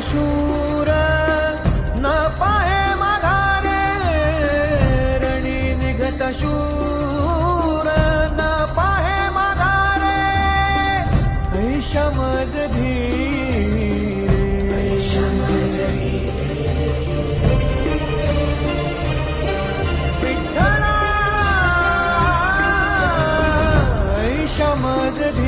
शूर न पाहे माघारे रणी निघत शूर न पाहे माघारे ऐशा मज धीरे विठ्ठला ऐशा मज धीरे